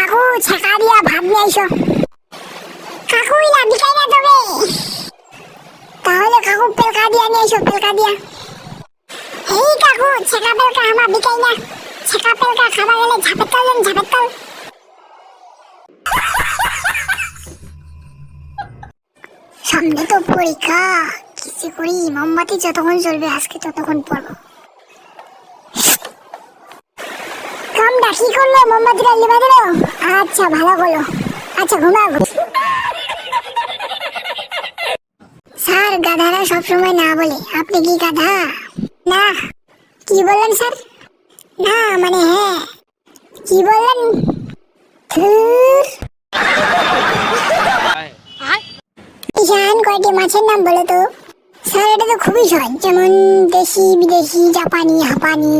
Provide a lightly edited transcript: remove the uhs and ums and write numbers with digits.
কাকু ছেকা দিয়া ভাত নিয়ে আইসো। কাকু ইলা বিকাই না তবে, তাহলে কাকু পেলকা দিয়া নিয়ে আইসো, পেলকা দিয়া। এই কাকু ছেকা পেলকা আমার বিকাই না, ছেকা পেলকা খাবা গেলে ঝাপের তল দেন, ঝাপের তল। সামনে তো পরীক্ষা, কিছু করি মোমবাতি যতক্ষণ জ্বলবে আজকে ততক্ষণ পড়বো। কামটা কি করলো, মোমবাতিটা লিবা দিল? আচ্ছা ভালো করলো, আচ্ছা ঘুমাও। স্যার গাধারা সবসময় না বলে, আপনি কি গাধা? না। কি বললেন স্যার? না মানে হ্যাঁ। কি বললেন? ঈশান কয়টি মাছের নাম বলো তো? স্যার এটা তো খুবই সহজ, যেমন দেশি বিদেশি জাপানি হাঁপানি।